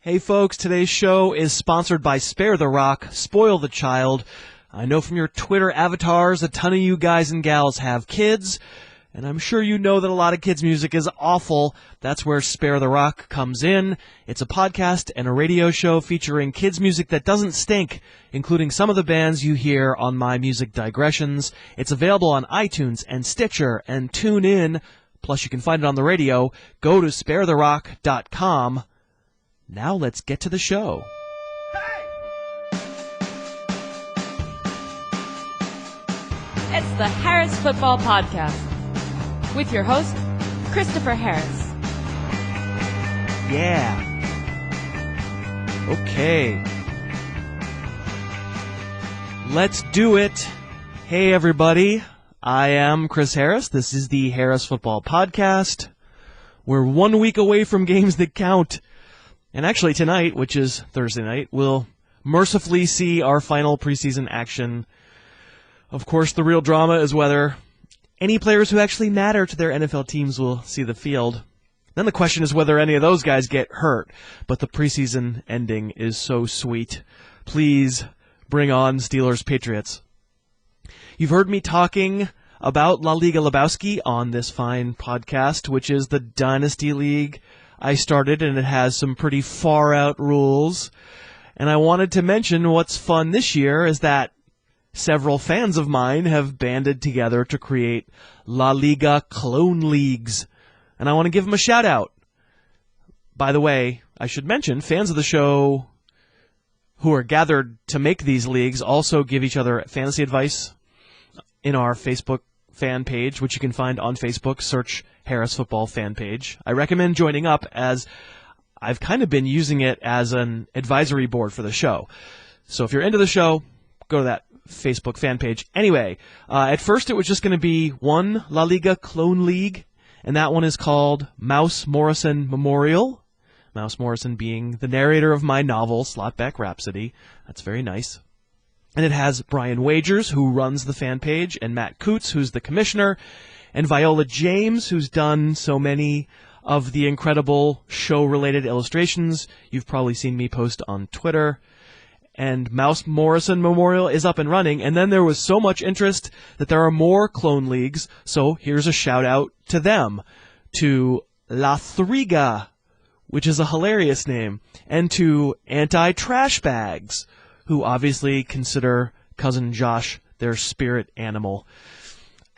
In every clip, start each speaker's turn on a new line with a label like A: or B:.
A: Hey folks, today's show is sponsored by Spare the Rock, Spoil the Child. I know from your Twitter avatars a ton of you guys and gals have kids, and I'm sure you know that a lot of kids' music is awful. That's where Spare the Rock comes in. It's a podcast and a radio show featuring kids' music that doesn't stink, including some of the bands you hear on my Music Digressions. It's available on iTunes and Stitcher and TuneIn, plus you can find it on the radio. Go to sparetherock.com. Now let's get to the show.
B: It's the Harris Football Podcast with your host, Christopher Harris.
A: Yeah. Okay. Let's do it. Hey, everybody. I am Chris Harris. This is the Harris Football Podcast. We're 1 week away from games that count. And actually tonight, which is Thursday night, we'll mercifully see our final preseason action. Of course, the real drama is whether any players who actually matter to their NFL teams will see the field. Then the question is whether any of those guys get hurt. But the preseason ending is so sweet. Please bring on Steelers-Patriots. You've heard me talking about La Liga Lebowski on this fine podcast, which is the Dynasty League I started, and it has some pretty far-out rules. And I wanted to mention what's fun this year is that several fans of mine have banded together to create La Liga clone leagues. And I want to give them a shout-out. By the way, I should mention, fans of the show who are gathered to make these leagues also give each other fantasy advice in our Facebook fan page, which you can find on Facebook. Search Harris Football fan page. I recommend joining up, as I've kind of been using it as an advisory board for the show. So if you're into the show, go to that Facebook fan page. Anyway, at first it was just going to be one La Liga clone league, and that one is called Mouse Morrison Memorial. Mouse Morrison being the narrator of my novel, Slotback Rhapsody. That's very nice. And it has Brian Wagers, who runs the fan page, and Matt Coots, who's the commissioner, and Viola James, who's done so many of the incredible show-related illustrations you've probably seen me post on Twitter. And Mouse Morrison Memorial is up and running, and then there was so much interest that there are more clone leagues, so here's a shout-out to them, to La Thriga, which is a hilarious name, and to Anti-Trash Bags, who obviously consider Cousin Josh their spirit animal.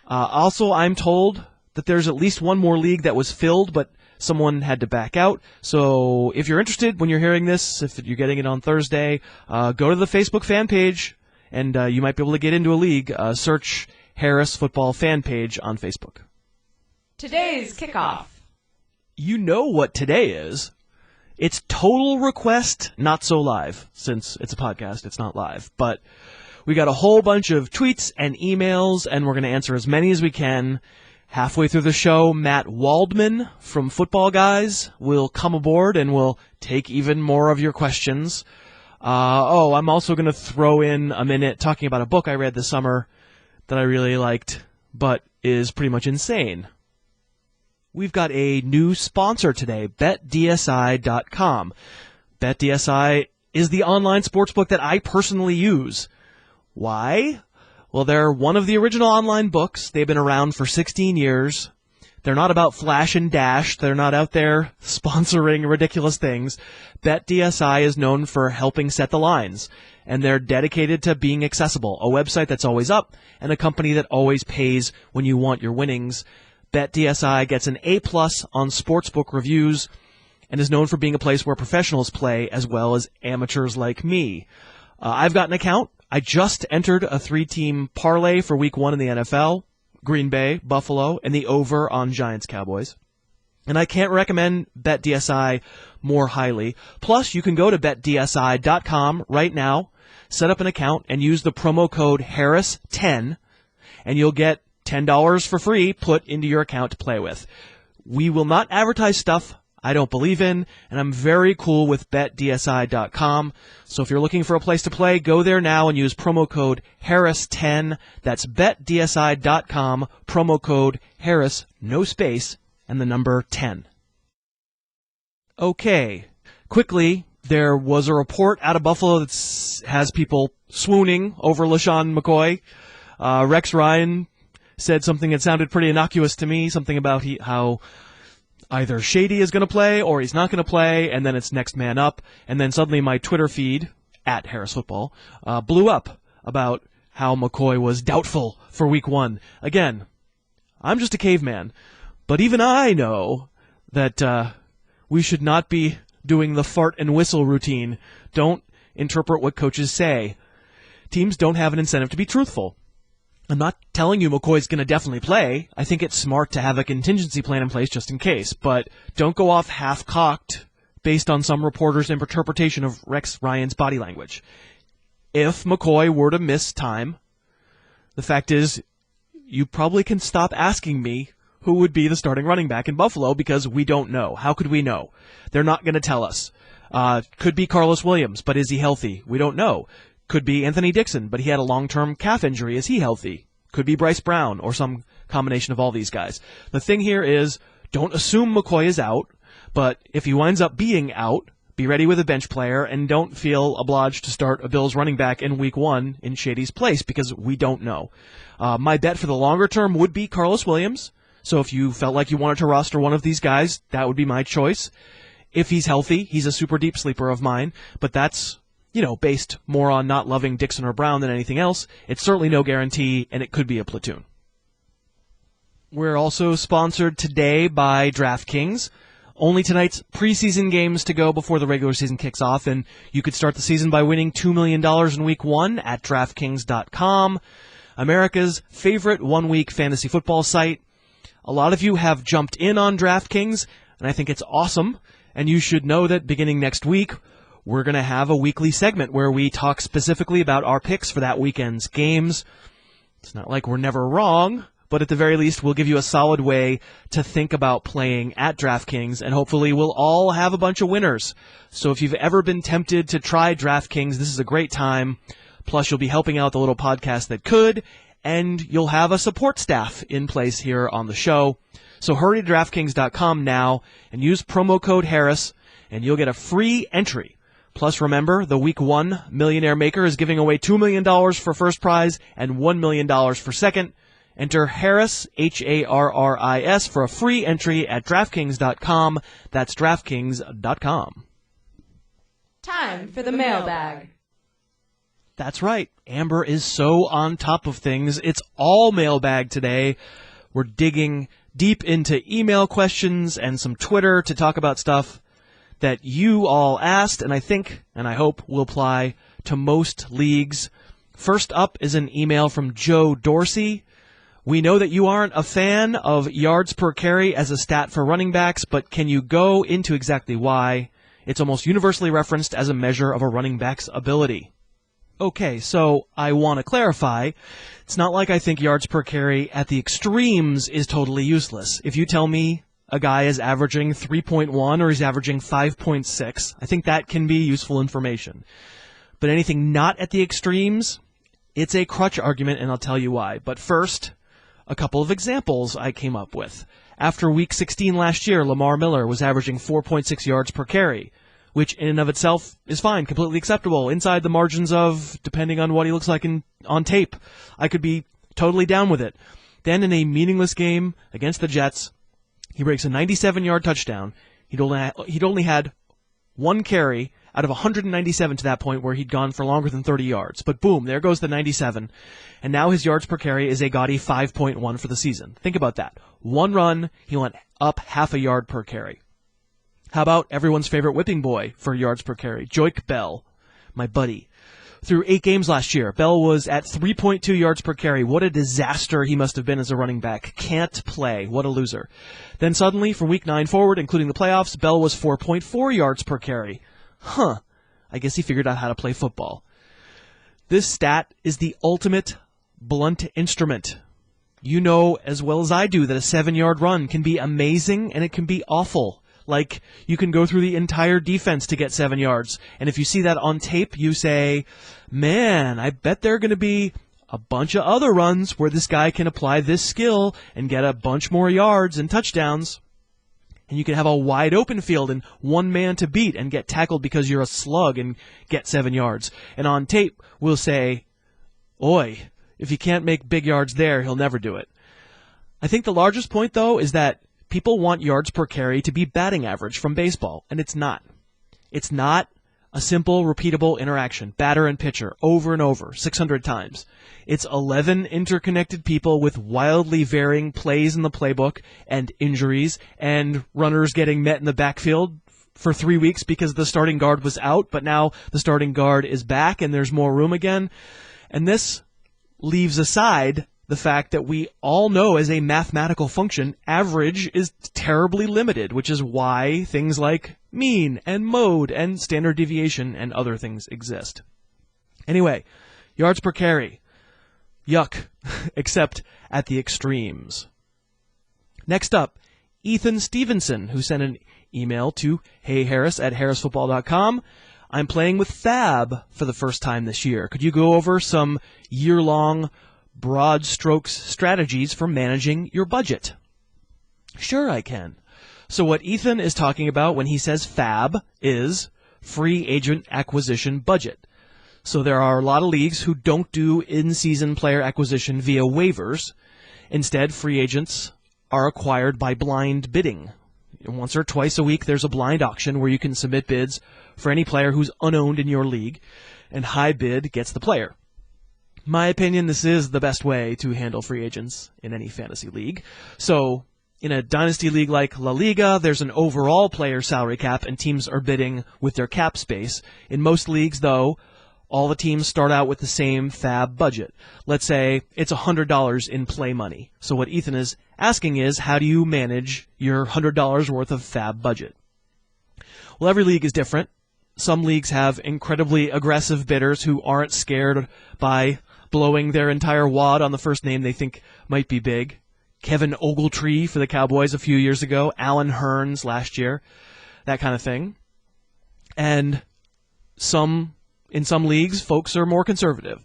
A: Also, I'm told that there's at least one more league that was filled, but someone had to back out. So if you're interested when you're hearing this, if you're getting it on Thursday, go to the Facebook fan page, and you might be able to get into a league. Search Harris Football fan page on Facebook.
B: Today's kickoff.
A: You know what today is. It's Total Request Not So Live. Since it's a podcast, it's not live. But we got a whole bunch of tweets and emails, and we're going to answer as many as we can. Halfway through the show, Matt Waldman from Football Guys will come aboard, and we'll take even more of your questions. I'm also going to throw in a minute talking about a book I read this summer that I really liked, but is pretty much insane. We've got a new sponsor today, BetDSI.com. BetDSI is the online sportsbook that I personally use. Why? Well, they're one of the original online books. They've been around for 16 years. They're not about flash and dash. They're not out there sponsoring ridiculous things. BetDSI is known for helping set the lines, and they're dedicated to being accessible, a website that's always up, and a company that always pays when you want your winnings. BetDSI gets an A+ on sportsbook reviews and is known for being a place where professionals play as well as amateurs like me. I've got an account. I just entered a 3-team parlay for Week 1 in the NFL, Green Bay, Buffalo, and the over on Giants-Cowboys. And I can't recommend BetDSI more highly. Plus, you can go to BetDSI.com right now, set up an account, and use the promo code Harris10, and you'll get $10 for free put into your account to play with. We will not advertise stuff I don't believe in, and I'm very cool with BetDSI.com. So if you're looking for a place to play, go there now and use promo code Harris10. That's BetDSI.com, promo code Harris, no space, and the number 10. Okay, quickly, There was a report out of Buffalo that has people swooning over LaShawn McCoy. Rex Ryan said something that sounded pretty innocuous to me, something about how either Shady is going to play or he's not going to play, and then it's next man up. And then suddenly my Twitter feed, at Harris Football, blew up about how McCoy was doubtful for week 1. Again, I'm just a caveman, but even I know that we should not be doing the fart and whistle routine. Don't interpret what coaches say. Teams don't have an incentive to be truthful. I'm not telling you McCoy's going to definitely play. I think it's smart to have a contingency plan in place just in case, but don't go off half-cocked based on some reporter's interpretation of Rex Ryan's body language. If McCoy were to miss time, the fact is you probably can stop asking me who would be the starting running back in Buffalo because we don't know. How could we know? They're not going to tell us. Could be Carlos Williams, but is he healthy? We don't know. Could be Anthony Dixon, but he had a long-term calf injury. Is he healthy? Could be Bryce Brown or some combination of all these guys. The thing here is don't assume McCoy is out, but if he winds up being out, be ready with a bench player and don't feel obliged to start a Bills running back in week 1 in Shady's place because we don't know. My bet for the longer term would be Carlos Williams. So if you felt like you wanted to roster one of these guys, that would be my choice. If he's healthy, he's a super deep sleeper of mine, but that's, based more on not loving Dixon or Brown than anything else. It's certainly no guarantee, and it could be a platoon. We're also sponsored today by DraftKings. Only tonight's preseason games to go before the regular season kicks off, and you could start the season by winning $2 million in week 1 at DraftKings.com, America's favorite one-week fantasy football site. A lot of you have jumped in on DraftKings, and I think it's awesome, and you should know that beginning next week, we're going to have a weekly segment where we talk specifically about our picks for that weekend's games. It's not like we're never wrong, but at the very least, we'll give you a solid way to think about playing at DraftKings, and hopefully we'll all have a bunch of winners. So if you've ever been tempted to try DraftKings, this is a great time. Plus, you'll be helping out the little podcast that could, and you'll have a support staff in place here on the show. So hurry to DraftKings.com now and use promo code Harris, and you'll get a free entry. Plus, remember, the Week 1 Millionaire Maker is giving away $2 million for first prize and $1 million for second. Enter Harris, Harris, for a free entry at DraftKings.com. That's DraftKings.com.
B: Time for the mailbag.
A: That's right. Amber is so on top of things. It's all mailbag today. We're digging deep into email questions and some Twitter to talk about stuff that you all asked, and I think, and I hope, will apply to most leagues. First up is an email from Joe Dorsey. We know that you aren't a fan of yards per carry as a stat for running backs, but can you go into exactly why? It's almost universally referenced as a measure of a running back's ability. Okay, so I want to clarify. It's not like I think yards per carry at the extremes is totally useless. If you tell me a guy is averaging 3.1 or he's averaging 5.6, I think that can be useful information. But anything not at the extremes, it's a crutch argument, and I'll tell you why. But first, a couple of examples I came up with. After Week 16 last year, Lamar Miller was averaging 4.6 yards per carry, which in and of itself is fine, completely acceptable, inside the margins of, depending on what he looks like on tape. I could be totally down with it. Then in a meaningless game against the Jets, he breaks a 97-yard touchdown. He'd only had one carry out of 197 to that point where he'd gone for longer than 30 yards. But boom, there goes the 97. And now his yards per carry is a gaudy 5.1 for the season. Think about that. One run, he went up half a yard per carry. How about everyone's favorite whipping boy for yards per carry, Joik Bell, my buddy. Through 8 games last year, Bell was at 3.2 yards per carry. What a disaster he must have been as a running back. Can't play. What a loser. Then suddenly, from Week 9 forward, including the playoffs, Bell was 4.4 yards per carry. I guess he figured out how to play football. This stat is the ultimate blunt instrument. You know as well as I do that a 7-yard run can be amazing and it can be awful. Like, you can go through the entire defense to get 7 yards. And if you see that on tape, you say, man, I bet there are going to be a bunch of other runs where this guy can apply this skill and get a bunch more yards and touchdowns. And you can have a wide open field and one man to beat and get tackled because you're a slug and get 7 yards. And on tape, we'll say, "Oi, if he can't make big yards there, he'll never do it." I think the largest point, though, is that people want yards per carry to be batting average from baseball, and it's not. It's not a simple, repeatable interaction, batter and pitcher, over and over, 600 times. It's 11 interconnected people with wildly varying plays in the playbook and injuries and runners getting met in the backfield for 3 weeks because the starting guard was out, but now the starting guard is back and there's more room again. And this leaves aside the fact that we all know as a mathematical function, average is terribly limited, which is why things like mean and mode and standard deviation and other things exist. Anyway, yards per carry. Yuck, except at the extremes. Next up, Ethan Stevenson, who sent an email to heyharris@harrisfootball.com. I'm playing with Fab for the first time this year. Could you go over some year-long broad strokes strategies for managing your budget? Sure, I can. So what Ethan is talking about when he says Fab is free agent acquisition budget. So there are a lot of leagues who don't do in-season player acquisition via waivers. Instead, free agents are acquired by blind bidding. Once or twice a week, there's a blind auction where you can submit bids for any player who's unowned in your league, and high bid gets the player. My opinion, this is the best way to handle free agents in any fantasy league. So, in a dynasty league like La Liga, there's an overall player salary cap, and teams are bidding with their cap space. In most leagues, though, all the teams start out with the same Fab budget. Let's say it's $100 in play money. So what Ethan is asking is, how do you manage your $100 worth of Fab budget? Well, every league is different. Some leagues have incredibly aggressive bidders who aren't scared by blowing their entire wad on the first name they think might be big. Kevin Ogletree for the Cowboys a few years ago, Alan Hearns last year, that kind of thing. And in some leagues, folks are more conservative.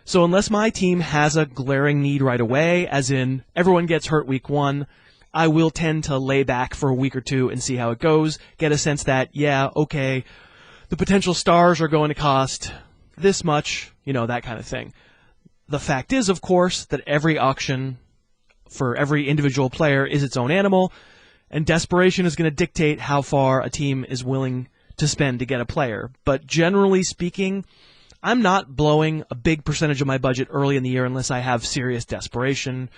A: So unless my team has a glaring need right away, as in everyone gets hurt week 1, I will tend to lay back for a week or two and see how it goes, get a sense that, yeah, okay, the potential stars are going to cost this much, that kind of thing. The fact is, of course, that every auction for every individual player is its own animal, and desperation is going to dictate how far a team is willing to spend to get a player. But generally speaking, I'm not blowing a big percentage of my budget early in the year unless I have serious desperation,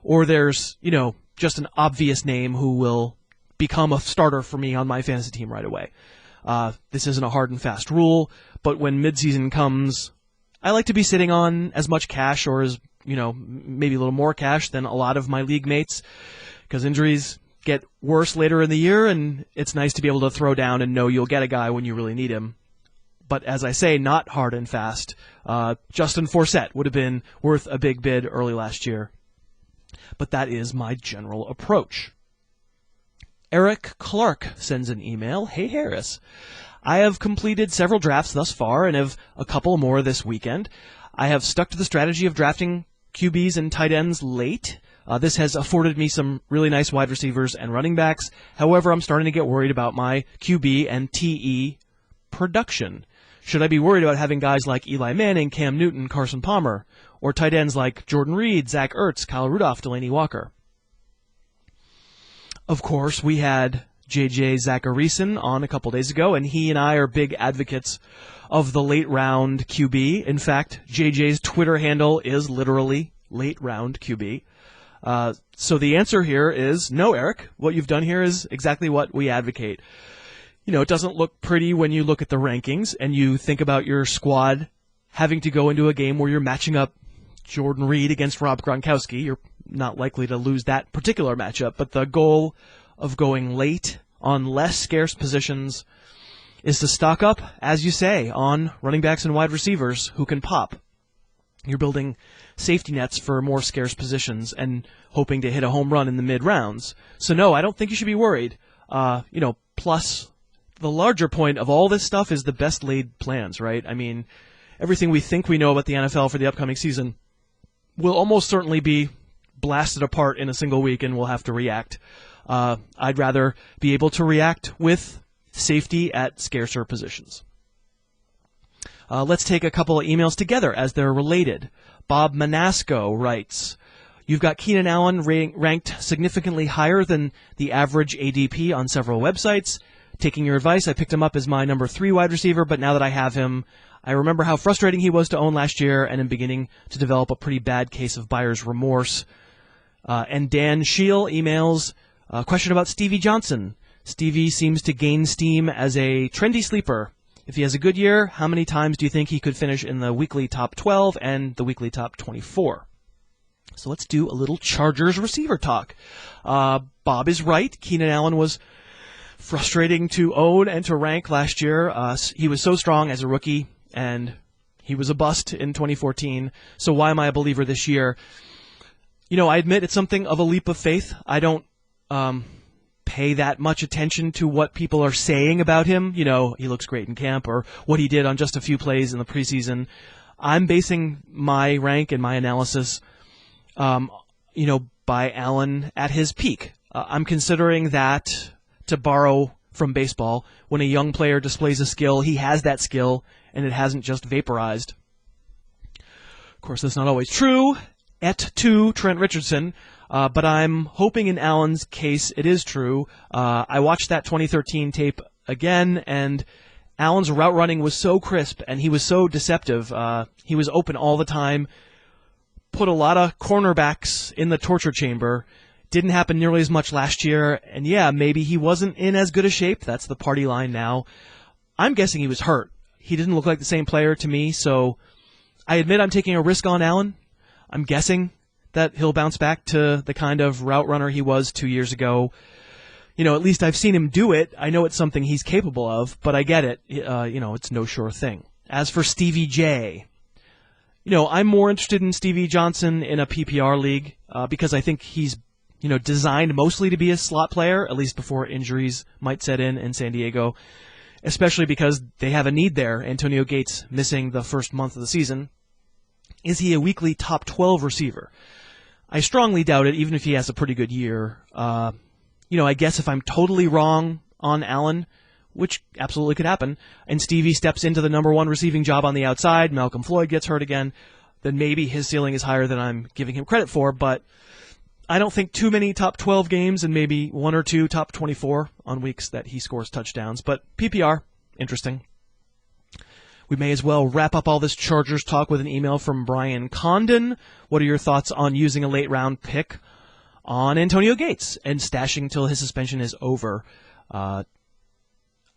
A: or there's, just an obvious name who will become a starter for me on my fantasy team right away. This isn't a hard and fast rule, but when midseason comes, I like to be sitting on as much cash or as, maybe a little more cash than a lot of my league mates, because injuries get worse later in the year, and it's nice to be able to throw down and know you'll get a guy when you really need him. But as I say, not hard and fast. Justin Forsett would have been worth a big bid early last year. But that is my general approach. Eric Clark sends an email. Hey, Harris. I have completed several drafts thus far and have a couple more this weekend. I have stuck to the strategy of drafting QBs and tight ends late. This has afforded me some really nice wide receivers and running backs. However, I'm starting to get worried about my QB and TE production. Should I be worried about having guys like Eli Manning, Cam Newton, Carson Palmer, or tight ends like Jordan Reed, Zach Ertz, Kyle Rudolph, Delaney Walker? Of course, we had JJ Zacharyson on a couple days ago, and he and I are big advocates of the late round QB. In fact, JJ's Twitter handle is literally late round QB. So the answer here is no, Eric. What you've done here is exactly what we advocate. It doesn't look pretty when you look at the rankings and you think about your squad having to go into a game where you're matching up Jordan Reed against Rob Gronkowski. You're not likely to lose that particular matchup, but the goal of going late on less scarce positions is to stock up, as you say, on running backs and wide receivers who can pop. You're building safety nets for more scarce positions and hoping to hit a home run in the mid-rounds. So no, I don't think you should be worried. Plus, the larger point of all this stuff is the best laid plans, right? I mean, everything we think we know about the NFL for the upcoming season will almost certainly be blasted apart in a single week, and we'll have to react. I'd rather be able to react with safety at scarcer positions. Let's take a couple of emails together as they're related. Bob Manasco writes, you've got Keenan Allen ranked significantly higher than the average ADP on several websites. Taking your advice, I picked him up as my number 3 wide receiver, but now that I have him, I remember how frustrating he was to own last year, and am beginning to develop a pretty bad case of buyer's remorse. And Dan Scheel emails, question about Stevie Johnson. Stevie seems to gain steam as a trendy sleeper. If he has a good year, how many times do you think he could finish in the weekly top 12 and the weekly top 24? So let's do a little Chargers receiver talk. Bob is right. Keenan Allen was frustrating to own and to rank last year. He was so strong as a rookie, and he was a bust in 2014. So why am I a believer this year? I admit it's something of a leap of faith. I don't pay that much attention to what people are saying about him. He looks great in camp, or what he did on just a few plays in the preseason. I'm basing my rank and my analysis, by Allen at his peak. I'm considering that, to borrow from baseball, when a young player displays a skill, he has that skill, and it hasn't just vaporized. Of course, that's not always true. To Trent Richardson, but I'm hoping in Allen's case it is true. I watched that 2013 tape again, and Allen's route running was so crisp, and he was so deceptive. He was open all the time, put a lot of cornerbacks in the torture chamber. Didn't happen nearly as much last year, and yeah, maybe he wasn't in as good a shape. That's the party line now. I'm guessing he was hurt. He didn't look like the same player to me, so I admit I'm taking a risk on Allen. I'm guessing that he'll bounce back to the kind of route runner he was 2 years ago. At least I've seen him do it. I know it's something he's capable of, but I get it. It's no sure thing. As for Stevie J, I'm more interested in Stevie Johnson in a PPR league because I think he's designed mostly to be a slot player, at least before injuries might set in San Diego, especially because they have a need there. Antonio Gates missing the first month of the season. Is he a weekly top 12 receiver? I strongly doubt it, even if he has a pretty good year. I guess if I'm totally wrong on Allen, which absolutely could happen, and Stevie steps into the number 1 receiving job on the outside, Malcolm Floyd gets hurt again, then maybe his ceiling is higher than I'm giving him credit for, but I don't think too many top 12 games and maybe 1 or 2 top 24 on weeks that he scores touchdowns. But PPR, interesting. We may as well wrap up all this Chargers talk with an email from Brian Condon. What are your thoughts on using a late-round pick on Antonio Gates and stashing till his suspension is over? I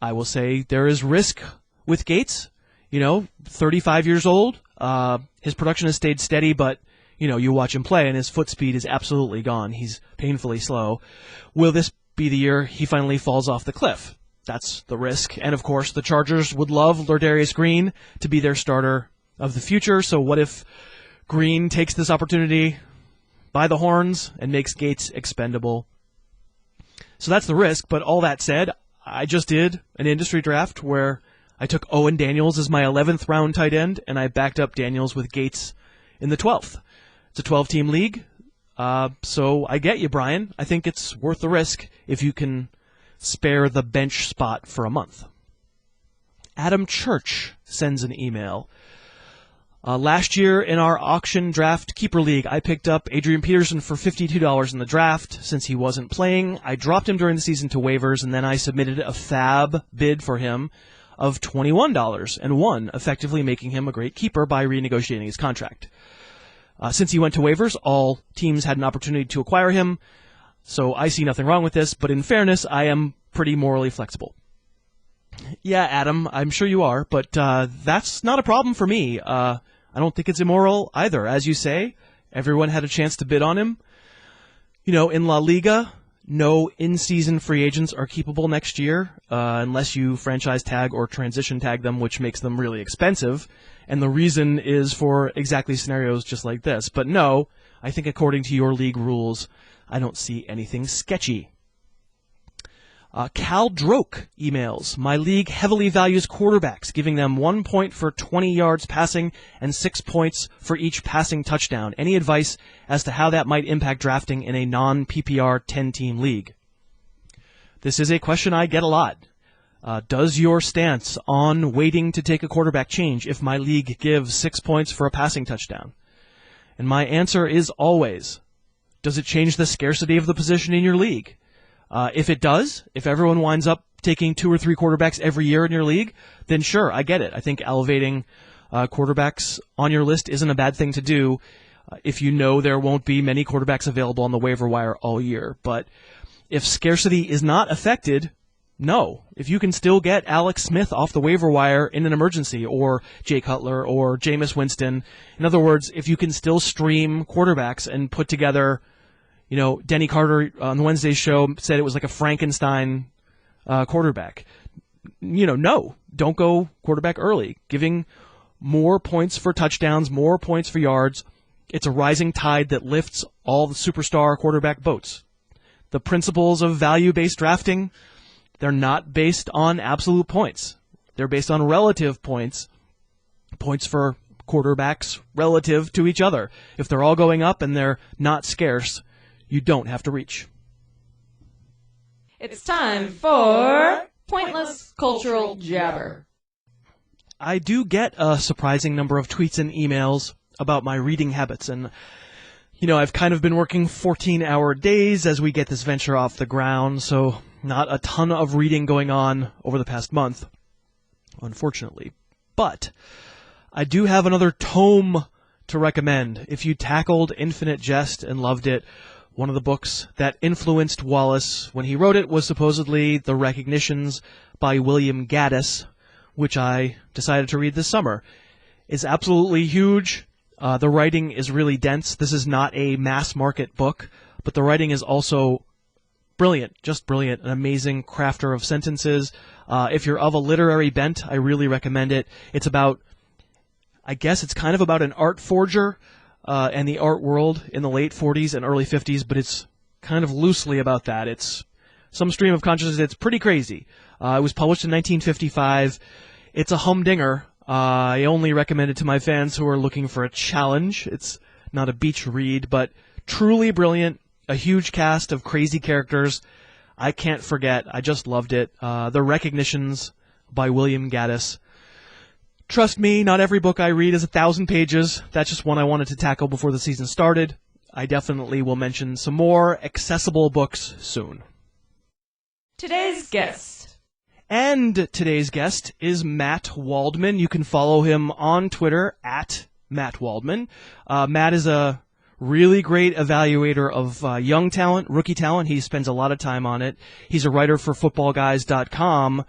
A: will say there is risk with Gates. 35 years old. His production has stayed steady, but you watch him play, and his foot speed is absolutely gone. He's painfully slow. Will this be the year he finally falls off the cliff? That's the risk. And, of course, the Chargers would love Lardarius Green to be their starter of the future. So what if Green takes this opportunity by the horns and makes Gates expendable? So that's the risk. But all that said, I just did an industry draft where I took Owen Daniels as my 11th round tight end, and I backed up Daniels with Gates in the 12th. It's a 12-team league. So I get you, Brian. I think it's worth the risk if you can spare the bench spot for a month. Adam Church sends an email. Last year in our auction draft keeper league, I picked up Adrian Peterson for $52 in the draft. Since he wasn't playing, I dropped him during the season to waivers, and then I submitted a fab bid for him of $21 and won, effectively making him a great keeper by renegotiating his contract. Since he went to waivers, all teams had an opportunity to acquire him, so I see nothing wrong with this, but in fairness, I am pretty morally flexible. Yeah, Adam, I'm sure you are, but that's not a problem for me. I don't think it's immoral either. As you say, everyone had a chance to bid on him. In La Liga, no in-season free agents are keepable next year unless you franchise tag or transition tag them, which makes them really expensive. And the reason is for exactly scenarios just like this. But no, I think according to your league rules, I don't see anything sketchy. Cal Droke emails, my league heavily values quarterbacks, giving them 1 point for 20 yards passing and 6 points for each passing touchdown. Any advice as to how that might impact drafting in a non-PPR 10-team league? This is a question I get a lot. Does your stance on waiting to take a quarterback change if my league gives 6 points for a passing touchdown? And my answer is always, does it change the scarcity of the position in your league? If it does, if everyone winds up taking 2 or 3 quarterbacks every year in your league, then sure, I get it. I think elevating quarterbacks on your list isn't a bad thing to do if you know there won't be many quarterbacks available on the waiver wire all year. But if scarcity is not affected, no. If you can still get Alex Smith off the waiver wire in an emergency, or Jay Cutler, or Jameis Winston, in other words, if you can still stream quarterbacks and put together, Denny Carter on the Wednesday show said it was like a Frankenstein quarterback. No, don't go quarterback early. Giving more points for touchdowns, more points for yards, it's a rising tide that lifts all the superstar quarterback boats. The principles of value-based drafting, they're not based on absolute points. They're based on relative points for quarterbacks relative to each other. If they're all going up and they're not scarce, you don't have to reach.
B: It's time for Pointless Cultural Jabber.
A: I do get a surprising number of tweets and emails about my reading habits, and I've kind of been working 14-hour days as we get this venture off the ground, so not a ton of reading going on over the past month, unfortunately. But I do have another tome to recommend. If you tackled Infinite Jest and loved it, one of the books that influenced Wallace when he wrote it was supposedly The Recognitions by William Gaddis, which I decided to read this summer. It's absolutely huge. The writing is really dense. This is not a mass market book, but the writing is also brilliant, just brilliant, an amazing crafter of sentences. If you're of a literary bent, I really recommend it. It's about, I guess it's kind of about an art forger and the art world in the late 40s and early 50s, but it's kind of loosely about that. It's some stream of consciousness. It's pretty crazy. It was published in 1955. It's a humdinger. I only recommend it to my fans who are looking for a challenge. It's not a beach read, but truly brilliant. A huge cast of crazy characters. I can't forget. I just loved it. The Recognitions by William Gaddis. Trust me, not every book I read is 1,000 pages. That's just one I wanted to tackle before the season started. I definitely will mention some more accessible books soon.
B: Today's guest.
A: And today's guest is Matt Waldman. You can follow him on Twitter at Matt Waldman. Matt is a really great evaluator of young talent, rookie talent. He spends a lot of time on it. He's a writer for footballguys.com.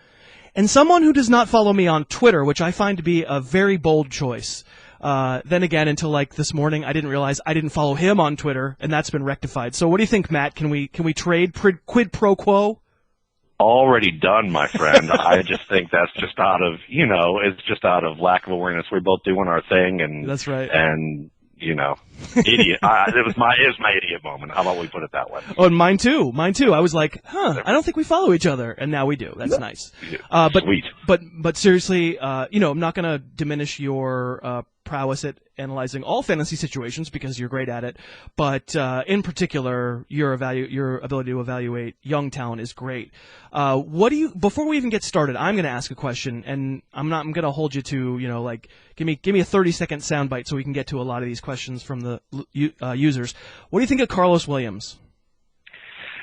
A: And someone who does not follow me on Twitter, which I find to be a very bold choice. Then again, until like this morning, I didn't realize I didn't follow him on Twitter, and that's been rectified. So what do you think, Matt? Can we trade quid pro quo?
C: Already done, my friend. I just think that's just out of, it's just out of lack of awareness. We're both doing our thing, and
A: that's right.
C: And idiot. It was my idiot moment. How about we put it that way?
A: Oh, and mine too. I was like, I don't think we follow each other, and now we do. That's nice.
C: Sweet.
A: But seriously, I'm not going to diminish your prowess at analyzing all fantasy situations because you're great at it. But in particular, your ability to evaluate young talent is great. Before we even get started, I'm going to ask a question, and I'm going to hold you to, give me a 30-second soundbite so we can get to a lot of these questions from the users. What do you think of Carlos Williams?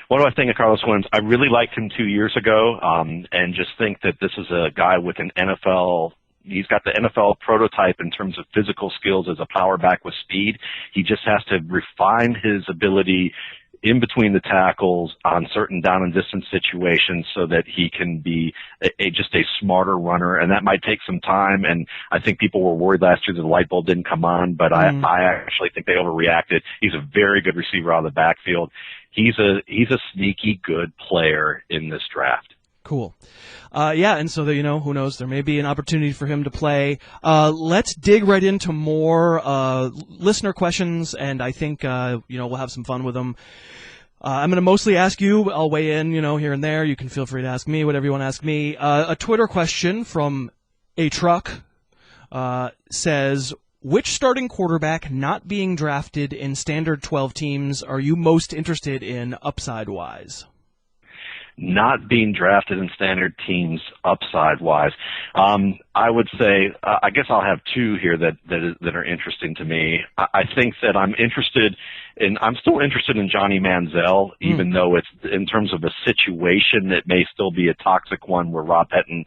C: What do I think of Carlos Williams? I really liked him 2 years ago, and just think that this is a guy with an NFL. He's got the NFL prototype in terms of physical skills as a power back with speed. He just has to refine his ability in between the tackles on certain down and distance situations so that he can be just a smarter runner. And that might take some time. And I think people were worried last year that the light bulb didn't come on, but I actually think they overreacted. He's a very good receiver out of the backfield. He's a sneaky good player in this draft.
A: Cool. And so who knows, there may be an opportunity for him to play. Let's dig right into more listener questions, and I think we'll have some fun with them. I'm going to mostly ask you. I'll weigh in, here and there. You can feel free to ask me whatever you want to ask me. A Twitter question from a truck says, which starting quarterback not being drafted in standard 12 teams are you most interested in upside-wise?
C: not being drafted in standard teams upside-wise. I would say, I guess I'll have two here that are interesting to me. I think that I'm still interested in Johnny Manziel, even though it's in terms of a situation that may still be a toxic one where Mike Pettin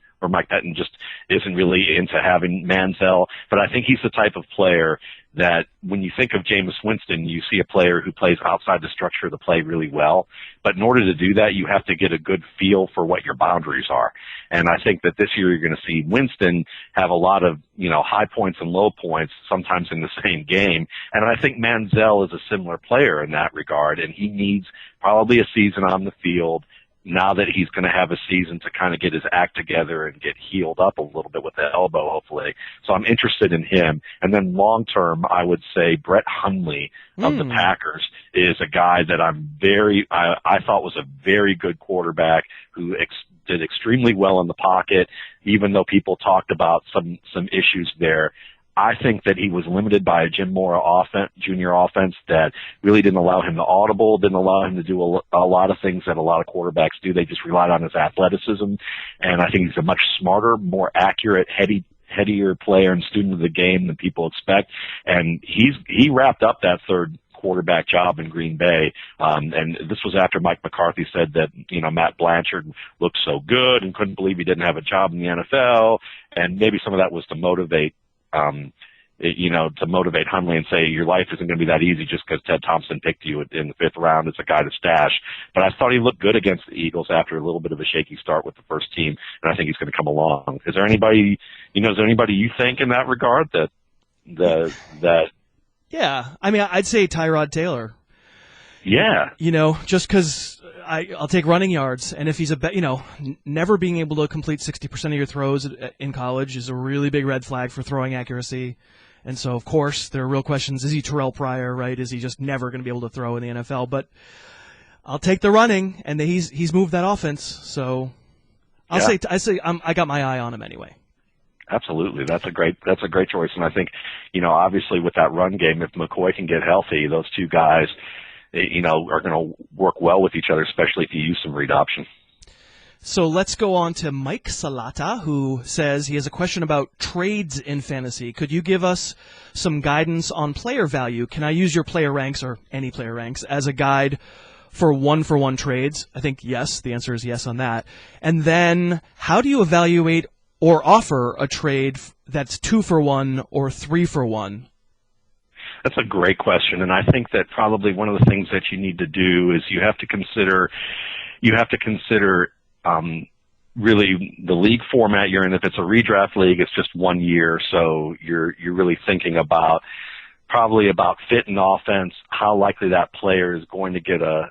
C: just isn't really into having Manziel. But I think he's the type of player that when you think of Jameis Winston, you see a player who plays outside the structure of the play really well. But in order to do that, you have to get a good feel for what your boundaries are. And I think that this year you're going to see Winston have a lot of, high points and low points, sometimes in the same game. And I think Manziel is a similar player in that regard, and he needs probably a season on the field now that he's going to have a season to kind of get his act together and get healed up a little bit with the elbow, hopefully. So I'm interested in him. And then long term, I would say Brett Hundley of the Packers is a guy that I thought was a very good quarterback who did extremely well in the pocket, even though people talked about some issues there. I think that he was limited by a Jim Mora junior offense that really didn't allow him to audible, didn't allow him to do a lot of things that a lot of quarterbacks do. They just relied on his athleticism. And I think he's a much smarter, more accurate, headier player and student of the game than people expect. And he wrapped up that third quarterback job in Green Bay. And this was after Mike McCarthy said that, Matt Blanchard looked so good and couldn't believe he didn't have a job in the NFL. And maybe some of that was to motivate Hundley and say your life isn't going to be that easy just because Ted Thompson picked you in the 5th round as a guy to stash. But I thought he looked good against the Eagles after a little bit of a shaky start with the first team, and I think he's going to come along. Is there anybody you think in that regard that?
A: Yeah, I mean, I'd say Tyrod Taylor.
C: Yeah.
A: Just because I'll take running yards, and if he's never being able to complete 60% of your throws in college is a really big red flag for throwing accuracy. And so, of course, there are real questions. Is he Terrell Pryor, right? Is he just never going to be able to throw in the NFL? But I'll take the running, and he's moved that offense. So I got my eye on him anyway.
C: Absolutely. That's a great choice. And I think, obviously with that run game, if McCoy can get healthy, those two guys, are going to work well with each other, especially if you use some read option.
A: So let's go on to Mike Salata, who says he has a question about trades in fantasy. Could you give us some guidance on player value? Can I use your player ranks or any player ranks as a guide for one-for-one trades? I think yes. The answer is yes on that. And then how do you evaluate or offer a trade that's 2-for-1 or 3-for-1?
C: That's a great question, and I think that probably one of the things that you need to do is you have to consider really the league format you're in. If it's a redraft league, it's just 1 year, so you're really thinking about fit and offense, how likely that player is going to get a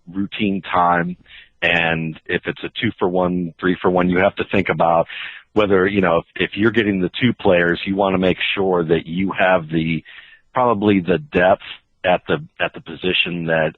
C: routine time, and if it's a 2-for-1, 3-for-1, you have to think about whether, if you're getting the two players, you want to make sure that you have probably the depth at the position that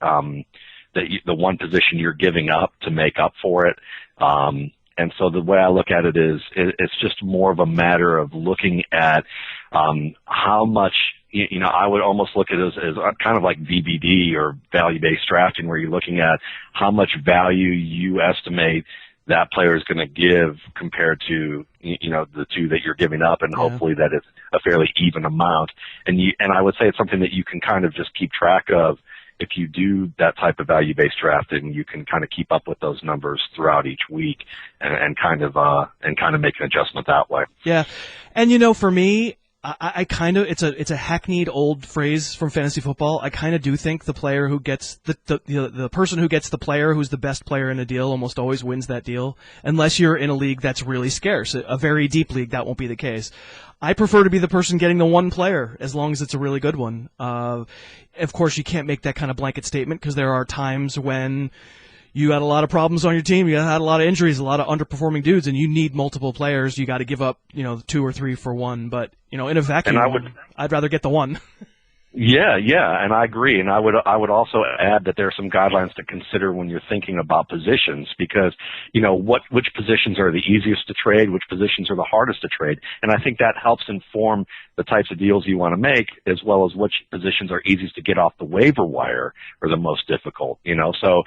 C: the one position you're giving up to make up for it. And so the way I look at it is it's just more of a matter of looking at how much, I would almost look at it as kind of like VBD or value-based drafting, where you're looking at how much value you estimate that player is going to give compared to, the two that you're giving up, and hopefully that it's a fairly even amount. And I would say it's something that you can kind of just keep track of. If you do that type of value-based drafting, you can kind of keep up with those numbers throughout each week and kind of make an adjustment that way. Yeah.
A: And for me, I kind of, it's a hackneyed old phrase from fantasy football. I kind of do think the player who gets the person who gets the player who's the best player in a deal almost always wins that deal, unless you're in a league that's really scarce. A very deep league, that won't be the case. I prefer to be the person getting the one player, as long as it's a really good one. Of course, you can't make that kind of blanket statement, because there are times when you had a lot of problems on your team, you had a lot of injuries, a lot of underperforming dudes, and you need multiple players. You got to give up, 2 or 3 for one. But in a vacuum, I'd rather get the one.
C: Yeah, and I agree. And I would also add that there are some guidelines to consider when you're thinking about positions, because, which positions are the easiest to trade, which positions are the hardest to trade. And I think that helps inform the types of deals you want to make, as well as which positions are easiest to get off the waiver wire or the most difficult, So,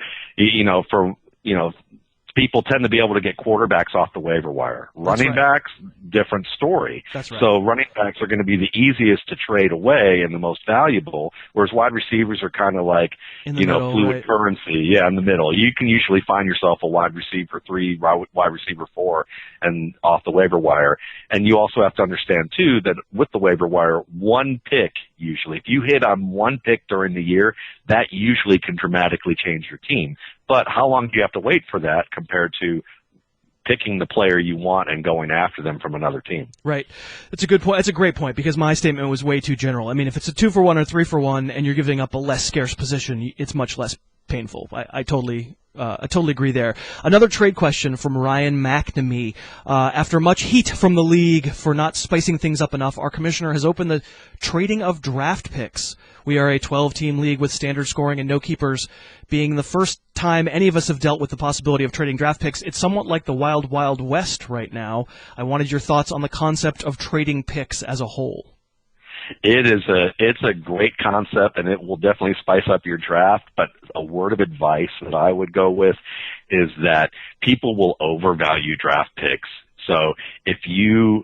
C: people tend to be able to get quarterbacks off the waiver wire. Running backs, different story.
A: That's right.
C: So running backs are going to be the easiest to trade away and the most valuable, whereas wide receivers are kind of like,
A: middle,
C: fluid currency. Yeah, in the middle. You can usually find yourself a wide receiver 3, wide receiver 4, and off the waiver wire. And you also have to understand, too, that with the waiver wire, one pick usually, if you hit on one pick during the year, that usually can dramatically change your team. But how long do you have to wait for that compared to picking the player you want and going after them from another team?
A: Right. That's a good point. That's a great point, because my statement was way too general. I mean, if it's a 2-for-1 or 3-for-1 and you're giving up a less scarce position, it's much less painful. I totally agree there. Another trade question from Ryan McNamee. After much heat from the league for not spicing things up enough, our commissioner has opened the trading of draft picks. We are a 12-team league with standard scoring and no keepers. Being the first time any of us have dealt with the possibility of trading draft picks, it's somewhat like the wild, wild west right now. I wanted your thoughts on the concept of trading picks as a whole.
C: It's a great concept, and it will definitely spice up your draft. But a word of advice that I would go with is that people will overvalue draft picks. So if you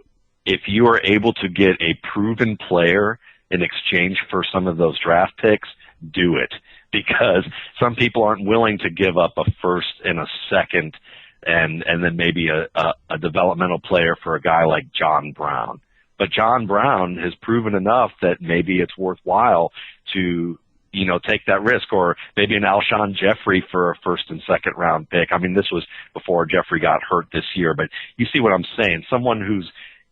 C: are able to get a proven player in exchange for some of those draft picks, do it, because some people aren't willing to give up a first and a second and then maybe a developmental player for a guy like John Brown. But John Brown has proven enough that maybe it's worthwhile to, take that risk, or maybe an Alshon Jeffrey for a first and second round pick. I mean, this was before Jeffrey got hurt this year, but you see what I'm saying. Someone who's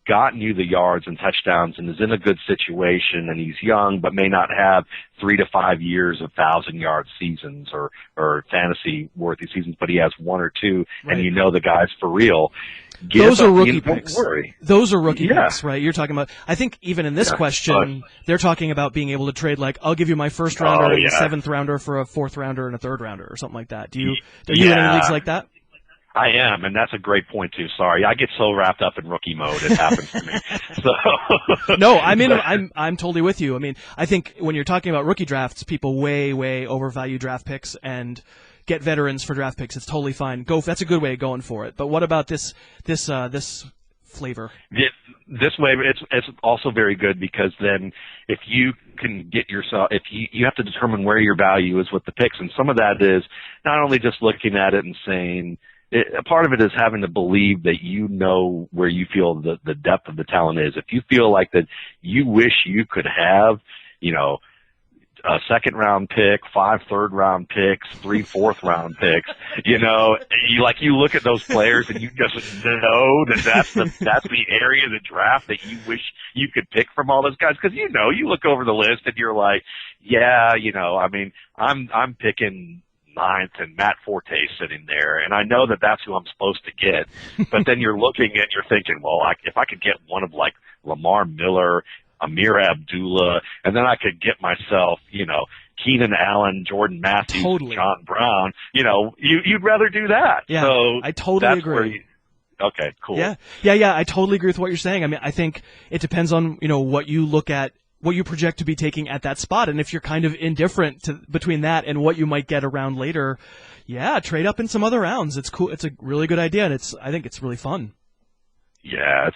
C: gotten you the yards and touchdowns and is in a good situation, and he's young but may not have 3 to 5 years of 1,000-yard seasons or fantasy-worthy seasons, but he has 1 or 2,
A: right,
C: and the guy's for real.
A: Those are rookie picks.
C: Don't worry.
A: Those are rookie picks, right? You're talking about, I think even in this question, they're talking about being able to trade, like, I'll give you my first rounder and a 7th rounder for a 4th rounder and a 3rd rounder or something like that. Are you in any leagues like that?
C: I am, and that's a great point too. Sorry, I get so wrapped up in rookie mode, it happens to me. So
A: no, I'm totally with you. I mean, I think when you're talking about rookie drafts, people way overvalue draft picks and get veterans for draft picks. It's totally fine. That's a good way of going for it. But what about this flavor?
C: This way, it's also very good, because then if you can get yourself, if you have to determine where your value is with the picks, and some of that is not only just looking at it and saying. A part of it is having to believe that where you feel the depth of the talent is. If you feel like that you wish you could have, a 2nd-round pick, 5 3rd-round picks, 3 4th-round picks, you look at those players and you just know that's the area of the draft that you wish you could pick from all those guys. Because you look over the list and you're like, I'm picking 9th and Matt Forte sitting there, and I know that that's who I'm supposed to get. But then you're looking and you're thinking, well, if I could get one of like Lamar Miller, Amir Abdullah, and then I could get myself, Keenan Allen, Jordan Matthews,
A: totally.
C: John Brown, you'd rather do that.
A: Yeah,
C: so
A: I totally agree.
C: Okay, cool.
A: Yeah, I totally agree with what you're saying. I mean, I think it depends on, what you look at, what you project to be taking at that spot. And if you're kind of indifferent between that and what you might get around later, trade up in some other rounds. It's cool. It's a really good idea, and I think it's really fun.
C: Yeah,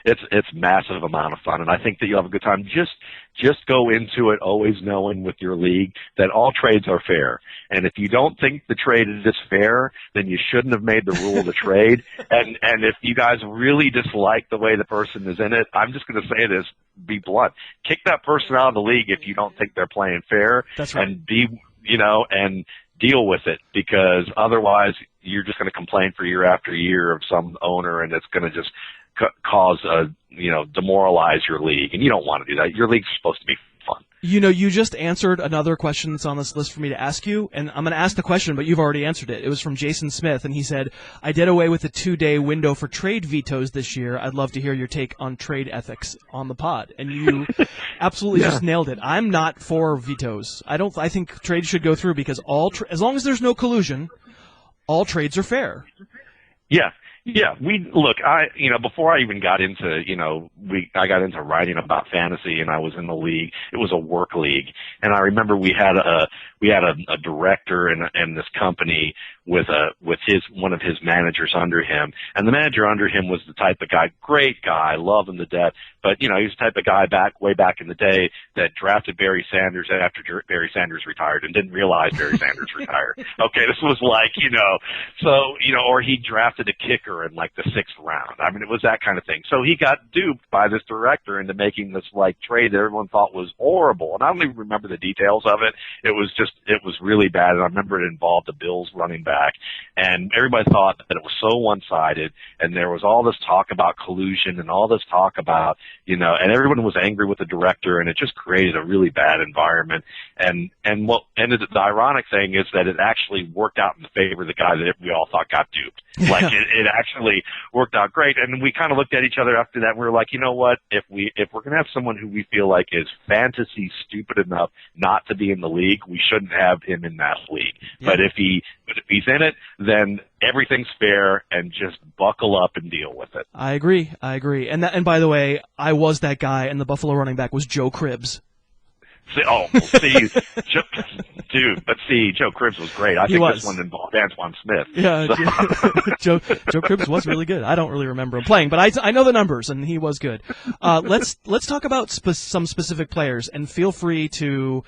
C: it's massive amount of fun, and I think that you'll have a good time. Just go into it always knowing with your league that all trades are fair. And if you don't think the trade is fair, then you shouldn't have made the rule to trade. And if you guys really dislike the way the person is in it, I'm just going to say this, be blunt. Kick that person out of the league if you don't think they're playing fair.
A: That's right.
C: And and deal with it, because otherwise you're just going to complain for year after year of some owner, and it's going to just cause demoralize your league, and you don't want to do that. Your league's supposed to be fun.
A: You just answered another question that's on this list for me to ask you, and I'm going to ask the question, but you've already answered it. It was from Jason Smith, and he said, I did away with the 2-day window for trade vetoes this year. I'd love to hear your take on trade ethics on the pod. And you absolutely just nailed it. I'm not for vetoes. I think trades should go through, because as long as there's no collusion, all trades are fair.
C: Yeah. Yeah, before I even got into, I got into writing about fantasy, and I was in the league. It was a work league, and I remember we had a director in this company with one of his managers under him. And the manager under him was the type of guy, great guy, love him to death, but he was the type of guy way back in the day that drafted Barry Sanders after Barry Sanders retired and didn't realize Barry Sanders retired. Okay, this was like, or he drafted a kicker in like the 6th round. I mean, it was that kind of thing. So he got duped by this director into making this like trade that everyone thought was horrible. And I don't even remember the details of it. It was really bad. And I remember it involved the Bills running back, and everybody thought that it was so one-sided, and there was all this talk about collusion and all this talk about, and everyone was angry with the director, and it just created a really bad environment. And what ended, the ironic thing is that it actually worked out in the favor of the guy that we all thought got duped. Like it actually worked out great. And we kind of looked at each other after that, and we were like, you know what? If we're going to have someone who we feel like is fantasy stupid enough not to be in the league, we shouldn't have him in that league. Yeah. But if he's in it, then everything's fair, and just buckle up and deal with it.
A: I agree. And by the way, I was that guy, and the Buffalo running back was Joe Cribbs.
C: Joe Cribbs was great. I think this one involved Antoine Smith.
A: Yeah, so. Joe Cribbs was really good. I don't really remember him playing, but I know the numbers, and he was good. Let's talk about some specific players, and feel free to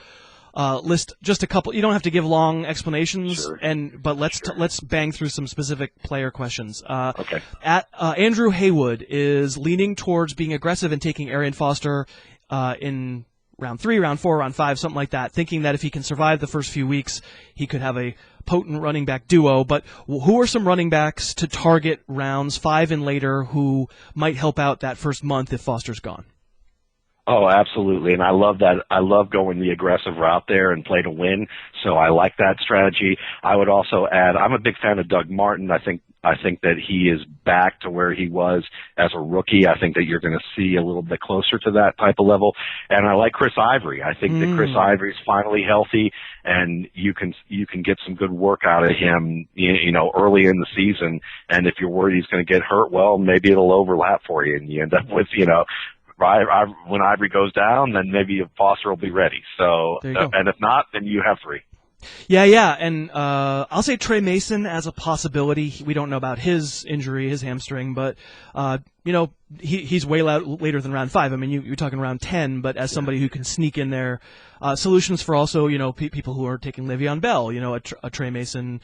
A: list just a couple. You don't have to give long explanations,
C: sure.
A: But let's bang through some specific player questions.
C: Okay.
A: Andrew Haywood is leaning towards being aggressive and taking Arian Foster in round 3, round 4, round 5, something like that, thinking that if he can survive the first few weeks, he could have a potent running back duo. But who are some running backs to target rounds 5 and later who might help out that first month if Foster's gone?
C: Oh, absolutely. And I love that. I love going the aggressive route there and play to win. So I like that strategy. I would also add, I'm a big fan of Doug Martin. I think that he is back to where he was as a rookie. I think that you're going to see a little bit closer to that type of level. And I like Chris Ivory. I think that Chris Ivory's finally healthy, and you can get some good work out of him, early in the season. And if you're worried he's going to get hurt, well, maybe it'll overlap for you, and you end up with, when Ivory goes down, then maybe Foster will be ready. So, and if not, then you have 3.
A: Yeah, and I'll say Trey Mason as a possibility. We don't know about his injury, his hamstring, but he's way later than round 5. I mean, you're talking round 10, but as somebody who can sneak in there, solutions for also people who are taking Le'Veon Bell, a Trey Mason,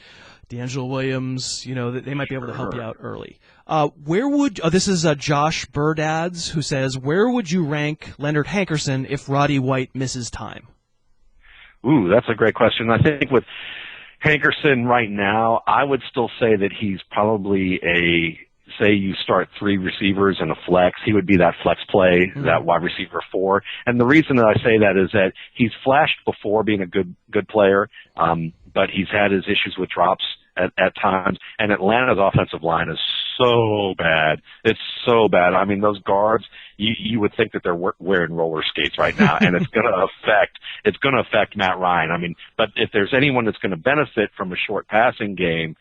A: D'Angelo Williams, they might be able to help you out early. This is Josh Birdads who says, where would you rank Leonard Hankerson if Roddy White misses time?
C: Ooh, that's a great question. I think with Hankerson right now, I would still say that he's probably say you start 3 receivers and a flex, he would be that flex play, that wide receiver 4. And the reason that I say that is that he's flashed before being a good player, but he's had his issues with drops at times. And Atlanta's offensive line is so bad. It's so bad. I mean, those guards, you would think that they're wearing roller skates right now, and it's going to affect Matt Ryan. I mean, but if there's anyone that's going to benefit from a short passing game,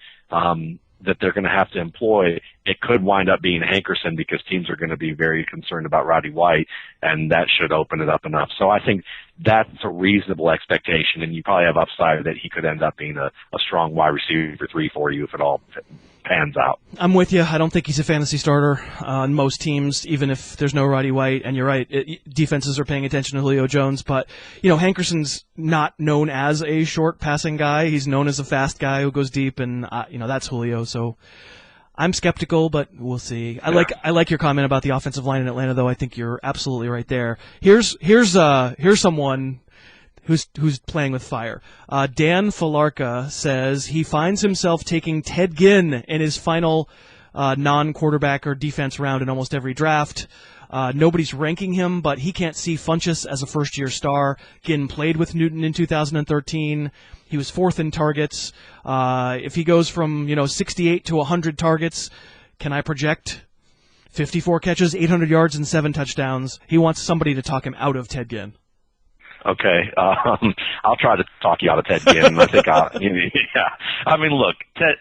C: that they're going to have to employ, it could wind up being Hankerson, because teams are going to be very concerned about Roddy White, and that should open it up enough. So I think that's a reasonable expectation, and you probably have upside that he could end up being a strong wide receiver 3 for you if it all pans out.
A: I'm with you. I don't think he's a fantasy starter on most teams, even if there's no Roddy White. And you're right, defenses are paying attention to Julio Jones, but Hankerson's not known as a short passing guy. He's known as a fast guy who goes deep, and that's Julio. So I'm skeptical, but we'll see. I like your comment about the offensive line in Atlanta, though. I think you're absolutely right there. Here's someone who's playing with fire. Dan Falarka says he finds himself taking Ted Ginn in his final non-quarterback or defense round in almost every draft. Nobody's ranking him, but he can't see Funchess as a first-year star. Ginn played with Newton in 2013. He was 4th in targets. If he goes from 68 to 100 targets, can I project 54 catches, 800 yards, and 7 touchdowns? He wants somebody to talk him out of Ted Ginn.
C: Okay, I'll try to talk you out of Ted Ginn. I think yeah. I mean, look, Ted,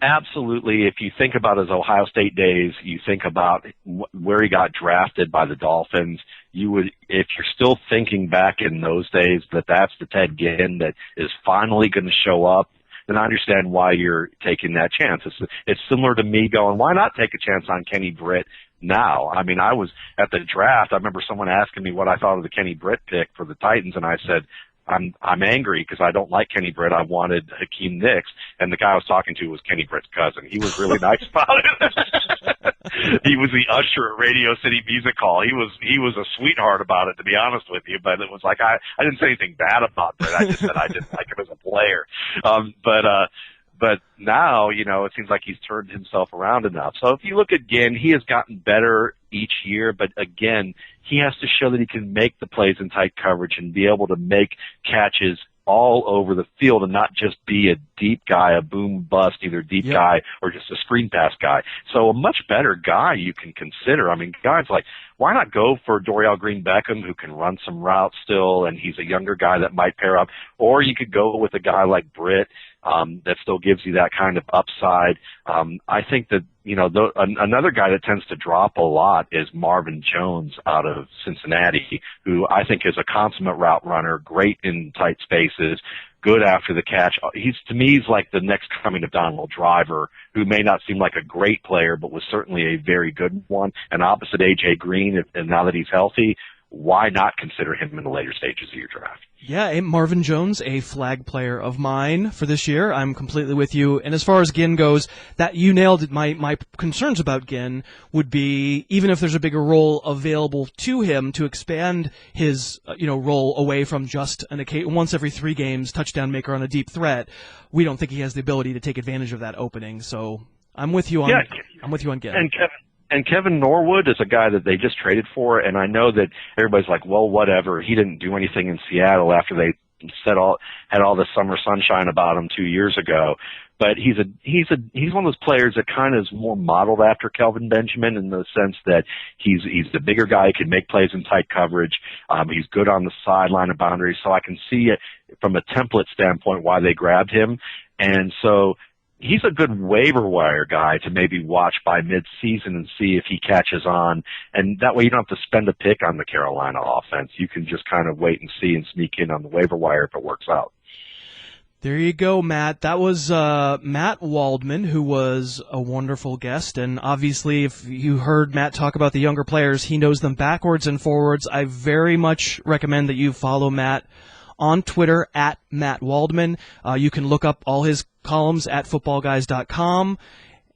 C: absolutely. If you think about his Ohio State days, you think about where he got drafted by the Dolphins. You would, if you're still thinking back in those days, that's the Ted Ginn that is finally going to show up then I understand why you're taking that chance. It's similar to me going, why not take a chance on Kenny Britt now? I mean, I was at the draft. I remember someone asking me what I thought of the Kenny Britt pick for the Titans, and I said, I'm angry because I don't like Kenny Britt. I wanted Hakeem Nicks, and the guy I was talking to was Kenny Britt's cousin. He was really nice about it. He was the usher at Radio City Music Hall. He was a sweetheart about it, to be honest with you. But it was like I didn't say anything bad about Britt. I just said I didn't like him as a player. But now, it seems like he's turned himself around enough. So if you look at Ginn, he has gotten better each year, but again, he has to show that he can make the plays in tight coverage and be able to make catches all over the field and not just be a deep guy, a boom bust, either deep guy or just a screen pass guy. So a much better guy you can consider. I mean, guys like, why not go for Dorial Green-Beckham, who can run some routes still, and he's a younger guy that might pair up, or you could go with a guy like Britt that still gives you that kind of upside. I think that, another guy that tends to drop a lot is Marvin Jones out of Cincinnati, who I think is a consummate route runner, great in tight spaces, good after the catch. To me, he's like the next coming of Donald Driver, who may not seem like a great player, but was certainly a very good one. And opposite A.J. Green, and now that he's healthy, why not consider him in the later stages of your draft?
A: Yeah, Marvin Jones, a flag player of mine for this year. I'm completely with you. And as far as Ginn goes, that you nailed it. My concerns about Ginn would be, even if there's a bigger role available to him, to expand his role away from just an once every 3 games touchdown maker on a deep threat. We don't think he has the ability to take advantage of that opening. So I'm with you on Ginn.
C: And Kevin Norwood is a guy that they just traded for, and I know that everybody's like, well, whatever. He didn't do anything in Seattle after they had all the summer sunshine about him 2 years ago. But he's one of those players that kind of is more modeled after Kelvin Benjamin in the sense that he's the bigger guy, he can make plays in tight coverage. He's good on the sideline and boundaries, so I can see it from a template standpoint why they grabbed him. And so he's a good waiver wire guy to maybe watch by mid-season and see if he catches on. And that way you don't have to spend a pick on the Carolina offense. You can just kind of wait and see and sneak in on the waiver wire if it works out.
A: There you go, Matt. That was Matt Waldman, who was a wonderful guest. And obviously, if you heard Matt talk about the younger players, he knows them backwards and forwards. I very much recommend that you follow Matt on Twitter at Matt Waldman. You can look up all his columns at footballguys.com.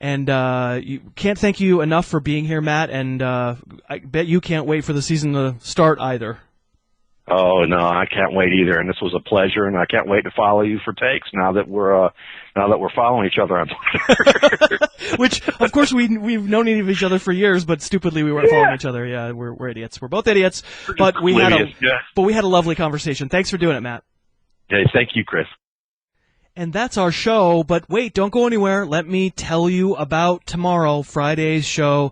A: And you can't thank you enough for being here, Matt. And I bet you can't wait for the season to start either.
C: Oh no, I can't wait either. And this was a pleasure, and I can't wait to follow you for takes now that we're following each other on Twitter.
A: Which, of course, we've known each other for years, but stupidly we weren't following each other. Yeah, we're idiots. We're both idiots, but we had a lovely conversation. Thanks for doing it, Matt.
C: Okay, thank you, Chris.
A: And that's our show. But wait, don't go anywhere. Let me tell you about tomorrow, Friday's show.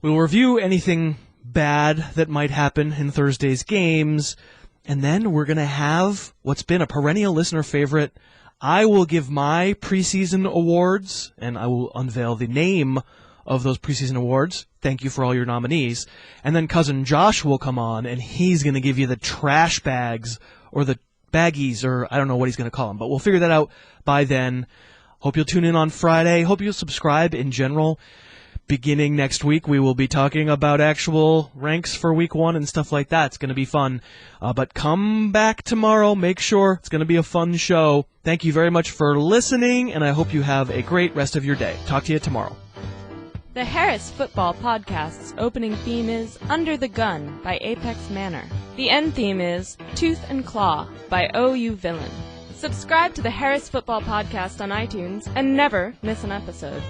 A: We'll review anything bad that might happen in Thursday's games, and then we're going to have what's been a perennial listener favorite. I will give my preseason awards, and I will unveil the name of those preseason awards. Thank you for all your nominees. And then Cousin Josh will come on, and he's going to give you the trash bags, or the baggies, or I don't know what he's going to call them, but we'll figure that out by then. Hope you'll tune in on Friday. Hope you'll subscribe in general. Beginning next week, we will be talking about actual ranks for week 1 and stuff like that. It's going to be fun. But come back tomorrow. Make sure it's going to be a fun show. Thank you very much for listening, and I hope you have a great rest of your day. Talk to you tomorrow.
B: The Harris Football Podcast's opening theme is Under the Gun by Apex Manor. The end theme is Tooth and Claw by OU Villain. Subscribe to the Harris Football Podcast on iTunes and never miss an episode.